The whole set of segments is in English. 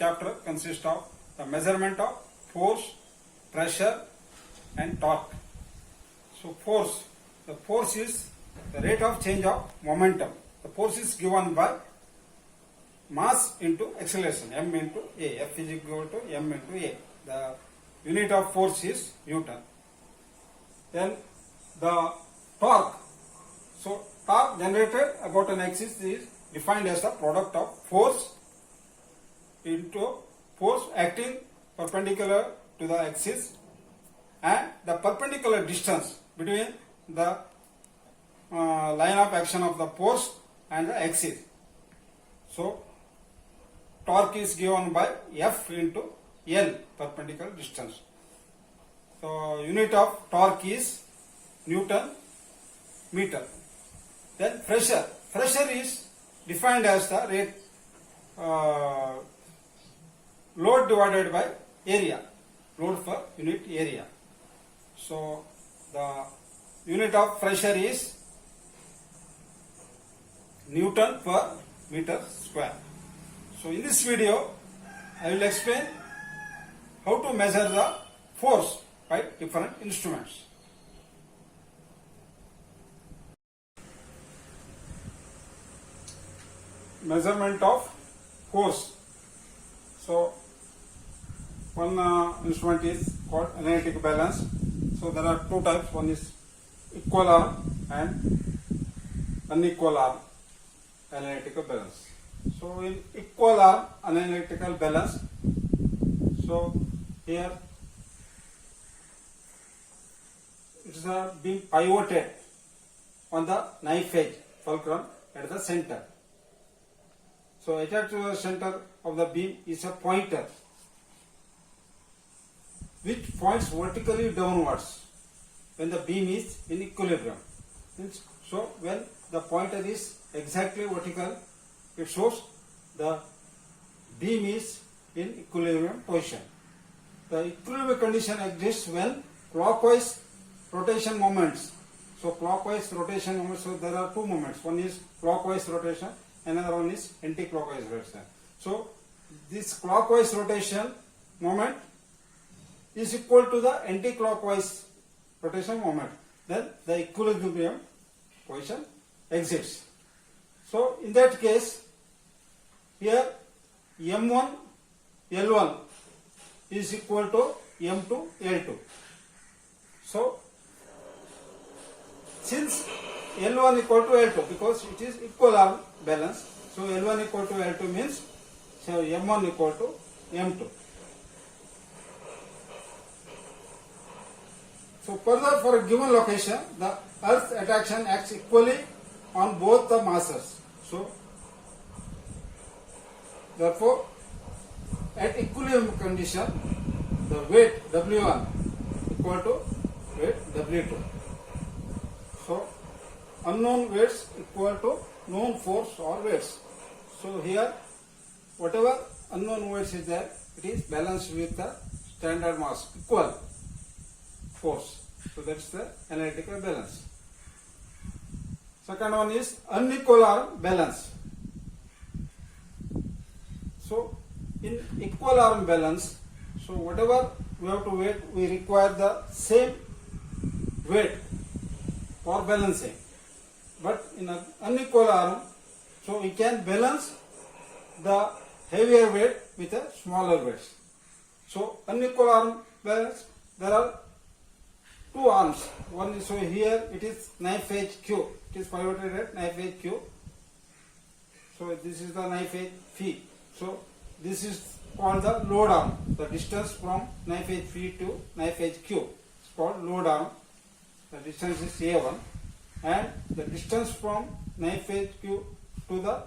chapter consists of the measurement of force, pressure and torque. So the force is the rate of change of momentum. The force is given by mass into acceleration, m into a. F is equal to m into a. The unit of force is Newton. Then the torque. So torque generated about an axis is defined as the product of force into force acting perpendicular to the axis and the perpendicular distance between the line of action of the force and the axis. So torque is given by F into L, perpendicular distance. So unit of torque is Newton meter. Then pressure. Pressure is defined as the rate load divided by area. Load per unit area. So the unit of pressure is Newton per meter square. So in this video I will explain how to measure the force by different instruments. Measurement of force. So one instrument is called analytic balance. So there are two types. One is equal arm and unequal arm analytical balance. So in equal arm analytical balance, so here it is being pivoted on the knife edge fulcrum at the center. So attached to the center of the beam is a pointer which points vertically downwards when the beam is in equilibrium. So when the pointer is exactly vertical, it shows the beam is in equilibrium position. The equilibrium condition exists when clockwise rotation moments. So clockwise rotation moments, so there are two moments. One is clockwise rotation, another one is anti-clockwise rotation. So this clockwise rotation moment is equal to the anti-clockwise rotation moment. Then the equilibrium position exists. So in that case, here M1 L1 is equal to M2 L2. So since L1 equal to L2, because it is equal arm balance, so L1 equal to L2 means so M1 equal to M2. So further, for a given location, the Earth's attraction acts equally on both the masses. So therefore, at equilibrium condition, the weight W1 equal to weight W2. So unknown weights equal to known force or weights. So here, whatever unknown weights is there, it is balanced with the standard mass, equal force. So that's the analytical balance. Second one is unequal arm balance. So in equal arm balance, so whatever we have to weight, we require the same weight for balancing. But in an unequal arm, so we can balance the heavier weight with a smaller weight. So unequal arm balance, there are two arms. One is, so here it is knife edge Q. It is pivoted at knife edge Q. So this is the knife edge Phi. So this is called the load arm. The distance from knife edge Phi to knife edge Q is called load arm. The distance is A1, and the distance from knife edge Q to the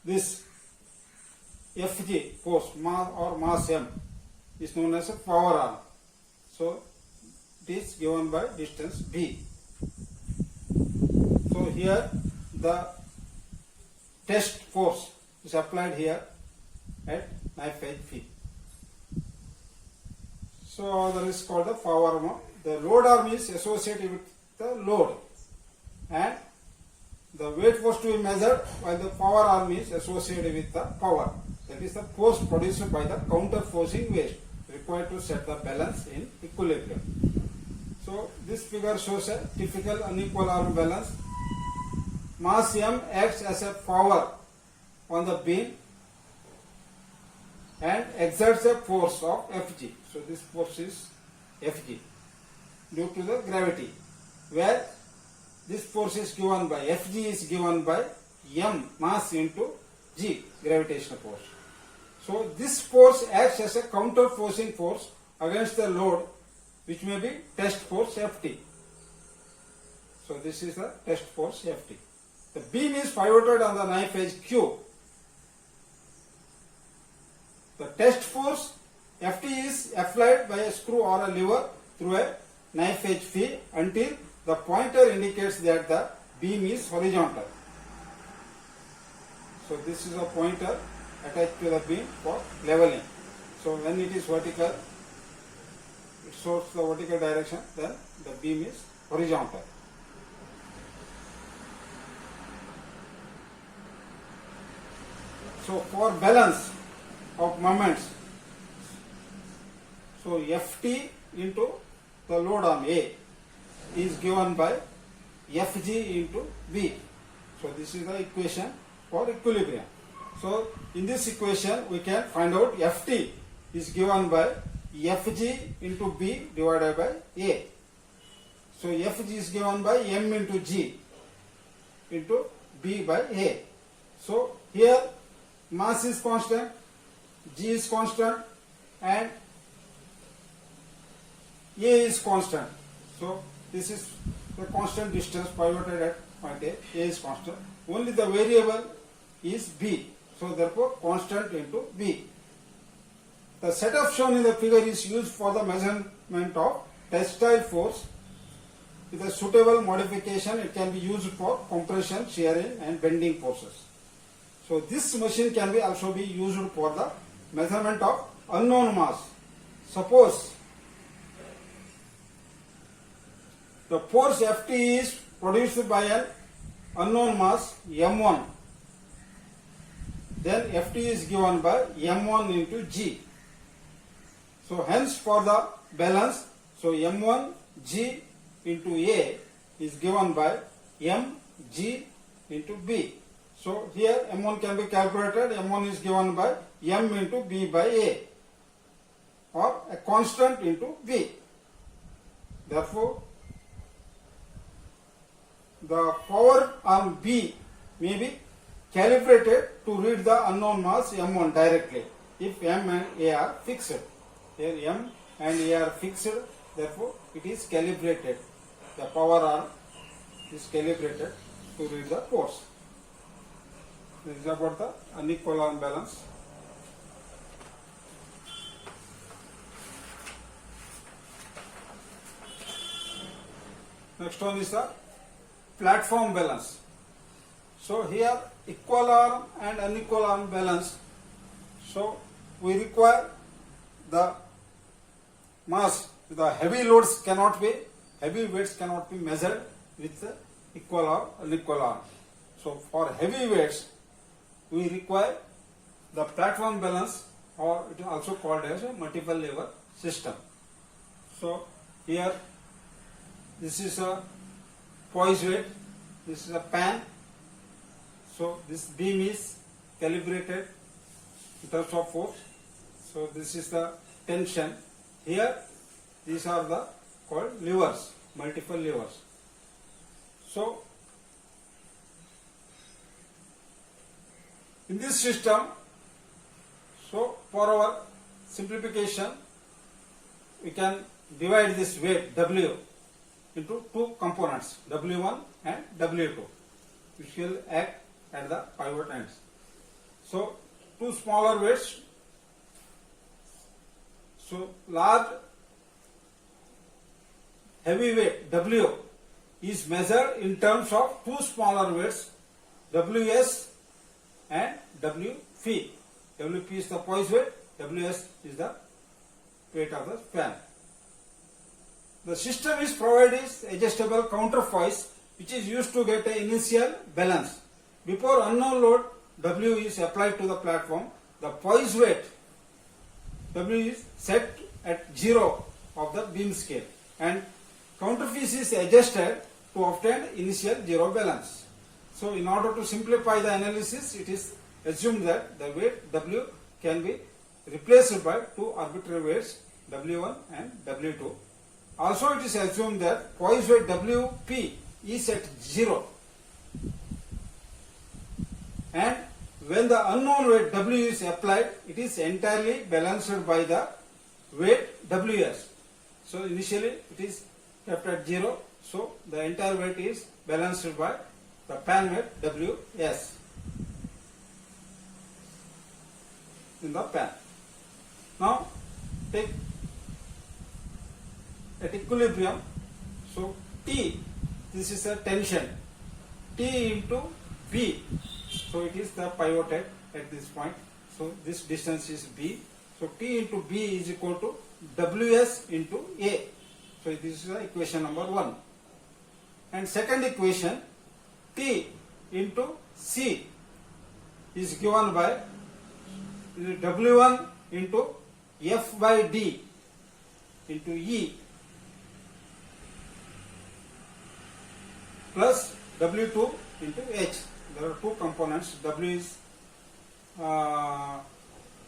this FG force mass or mass M is known as a power arm. So it is given by distance B. So here the test force is applied here at knife edge Phi. So that is called the power arm. The load arm is associated with the load, and the weight force to be measured while the power arm is associated with the power. That is the force produced by the counter forcing weight required to set the balance in equilibrium. So this figure shows a typical unequal arm balance. Mass M acts as a power on the beam and exerts a force of Fg. So this force is Fg due to the gravity, where this force is given by Fg is given by M mass into G gravitational force. So this force acts as a counter forcing force against the load, which may be test force Ft. So this is the test force Ft. The beam is pivoted on the knife edge Q. The test force Ft is applied by a screw or a lever through a knife edge Phi until the pointer indicates that the beam is horizontal. So this is a pointer attached to the beam for leveling. So when it is vertical, it shows the vertical direction, then the beam is horizontal. So for balance of moments, so Ft into the load arm A is given by Fg into B. So this is the equation for equilibrium. So in this equation we can find out Ft is given by Fg into B divided by A. So Fg is given by M into G into B by A. So here mass is constant, G is constant and A is constant. So this is the constant distance pivoted at point A. A is constant. Only the variable is B. So therefore constant into B. The setup shown in the figure is used for the measurement of tensile force. With a suitable modification, it can be used for compression, shearing and bending forces. So this machine can be also be used for the measurement of unknown mass. Suppose the force Ft is produced by an unknown mass m1. Then Ft is given by m1 into G. So hence for the balance, so m1 G into A is given by mg into B. So here m1 can be calculated. M1 is given by m into B by A, or a constant into B. Therefore, the power arm B may be calibrated to read the unknown mass m1 directly if m and A are fixed. Here m and A are fixed, therefore it is calibrated. The power arm is calibrated to read the force. This is about the unequal arm balance. Next one is the platform balance. So here equal arm and unequal arm balance. So we require the mass. The heavy loads cannot be, heavy weights cannot be measured with the equal or unequal arm. So for heavy weights we require the platform balance, or it is also called as a multiple lever system. So here this is a poise weight, this is a pan. So this beam is calibrated in terms of force. So this is the tension. Here these are the called levers, multiple levers. So in this system, so for our simplification, we can divide this weight W into two components, W1 and W2, which will act at the pivot ends. So two smaller weights. So large heavy weight W is measured in terms of two smaller weights, Ws and W phi. Wp is the poise weight, Ws is the weight of the fan. The system is provided is adjustable counterpoise which is used to get an initial balance. Before unknown load W is applied to the platform, the poise weight W is set at 0 of the beam scale and counterpiece is adjusted to obtain initial 0 balance. So in order to simplify the analysis, it is assumed that the weight W can be replaced by two arbitrary weights W1 and W2. Also it is assumed that poise weight WP is at 0 and when the unknown weight W is applied, it is entirely balanced by the weight WS. So initially it is kept at 0, so the entire weight is balanced by the pan weight WS in the pan. Now take at equilibrium, so T, this is a tension, T into B, so it is the pivot at this point, so this distance is B, so T into B is equal to WS into A, so this is the equation number 1. And second equation, T into C is given by W1 into F by D into E plus W2 into H. There are two components. W is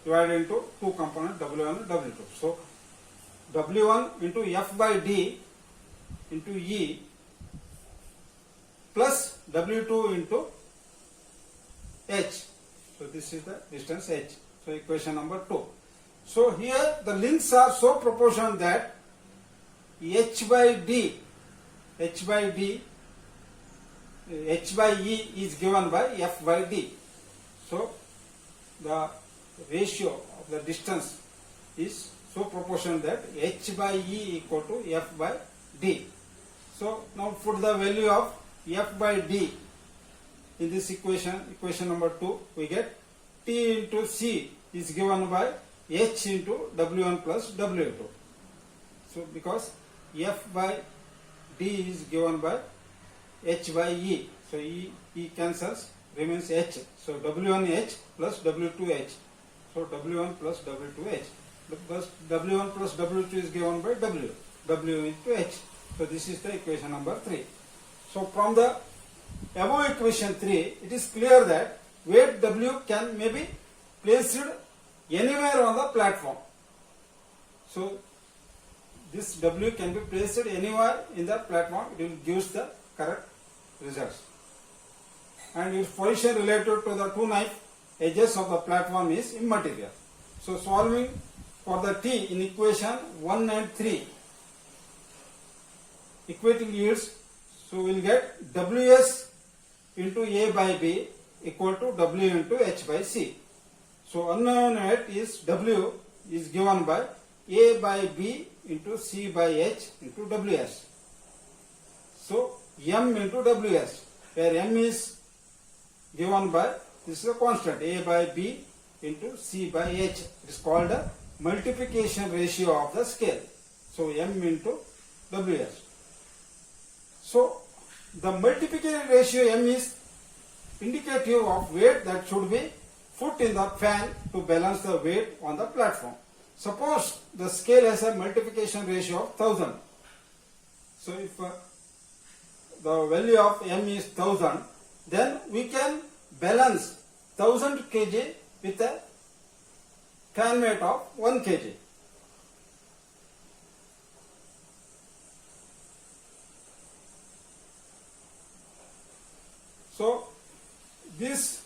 divided into two components, W1 and W2. So W1 into F by D into E plus W2 into H. So this is the distance H. So equation number 2. So here the links are so proportioned that H by D, H by D, H by E is given by F by D. So the ratio of the distance is so proportioned that H by E equal to F by D. So now put the value of F by D in this equation, equation number 2, we get T into C is given by H into W1 plus W2. So because F by D is given by H by E, so E cancels, remains H. So W1H plus W2H. So W1 plus W2H. Because W1 plus W2 is given by W. W into H. So this is the equation number 3. So from the above equation 3, it is clear that weight W can may be placed anywhere on the platform. So this W can be placed anywhere in the platform. It will give the correct results. And its position related to the two knife edges of the platform is immaterial. So solving for the T in equation 1 and 3, equating yields, so we will get Ws into A by B equal to W into H by C. So unknown weight is W is given by A by B into C by H into Ws. So M into Ws, where M is given by, this is a constant, A by B into C by H. It is called a multiplication ratio of the scale. So M into Ws. So the multiplication ratio M is indicative of weight that should be put in the fan to balance the weight on the platform. Suppose the scale has a multiplication ratio of 1000. So if the value of M is 1000, then we can balance 1000 kg with a fan weight of 1 kg. So these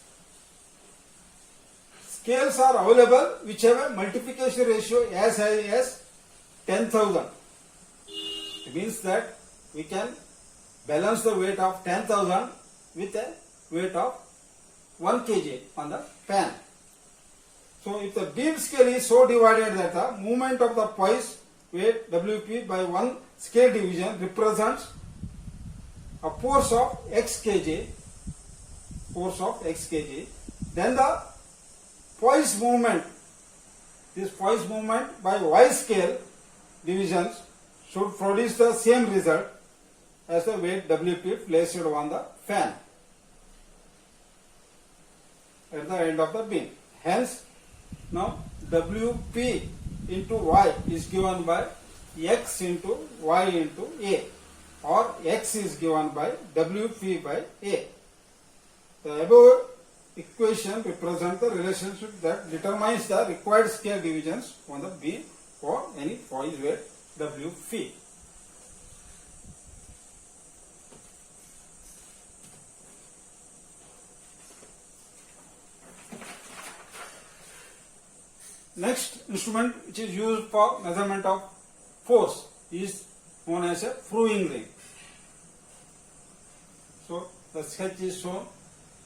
scales are available which have a multiplication ratio as high as 10,000. It means that we can balance the weight of 10,000 with a weight of 1 kg on the pan. So if the beam scale is so divided that the movement of the poise weight WP by one scale division represents a force of x kg, then the poise movement, this poise movement by y scale divisions should produce the same result, as the weight WP placed on the fan at the end of the beam. Hence, now WP into Y is given by X into Y into A, or X is given by WP by A. The above equation represents the relationship that determines the required scale divisions on the beam for any forged weight WP. Next instrument which is used for measurement of force is known as a proving ring. So the sketch is shown,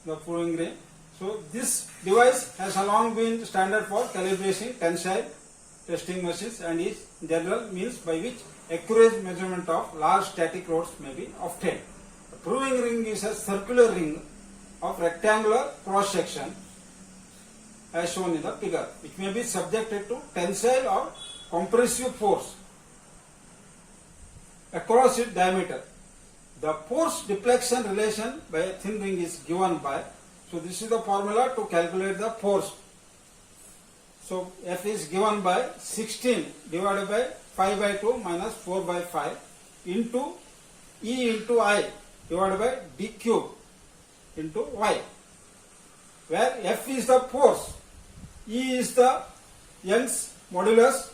the proving ring. So this device has long been standard for calibrating tensile testing machines and is general means by which accurate measurement of large static loads may be obtained. The proving ring is a circular ring of rectangular cross section as shown in the figure, which may be subjected to tensile or compressive force across its diameter. The force deflection relation by a thin ring is given by, so this is the formula to calculate the force. So F is given by 16 divided by 5 by 2 minus 4 by 5 into E into I divided by D cube into Y, where F is the force, E is the Young's modulus,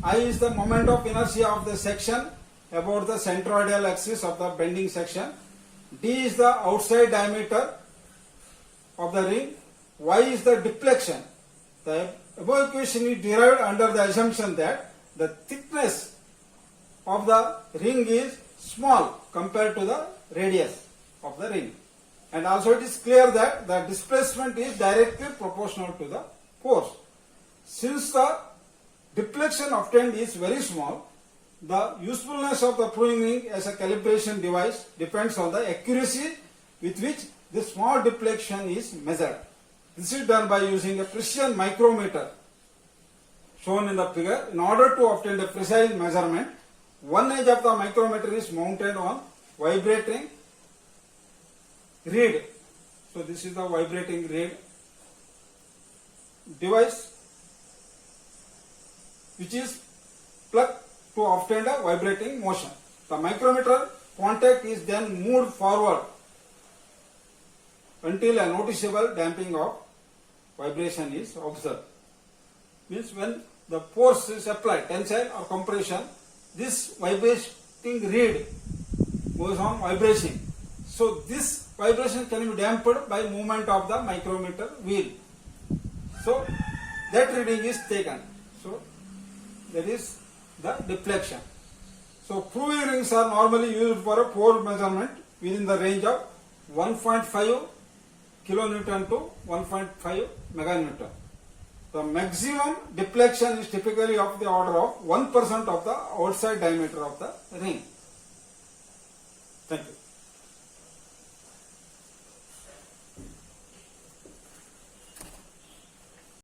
I is the moment of inertia of the section about the centroidal axis of the bending section, D is the outside diameter of the ring, Y is the deflection. The above equation is derived under the assumption that the thickness of the ring is small compared to the radius of the ring, and also it is clear that the displacement is directly proportional to the force. Since the deflection obtained is very small, the usefulness of the proving ring as a calibration device depends on the accuracy with which this small deflection is measured. This is done by using a precision micrometer shown in the figure. In order to obtain a precise measurement, one edge of the micrometer is mounted on vibrating reed. So this is the vibrating reed device which is plugged to obtain a vibrating motion. The micrometer contact is then moved forward until a noticeable damping of vibration is observed. Means when the force is applied, tensile or compression, this vibrating reed goes on vibrating. So this vibration can be dampened by movement of the micrometer wheel. So that reading is taken. So that is the deflection. So proving rings are normally used for a force measurement within the range of 1.5 kilonewton to 1.5 meganewton. The maximum deflection is typically of the order of 1% of the outside diameter of the ring. Thank you.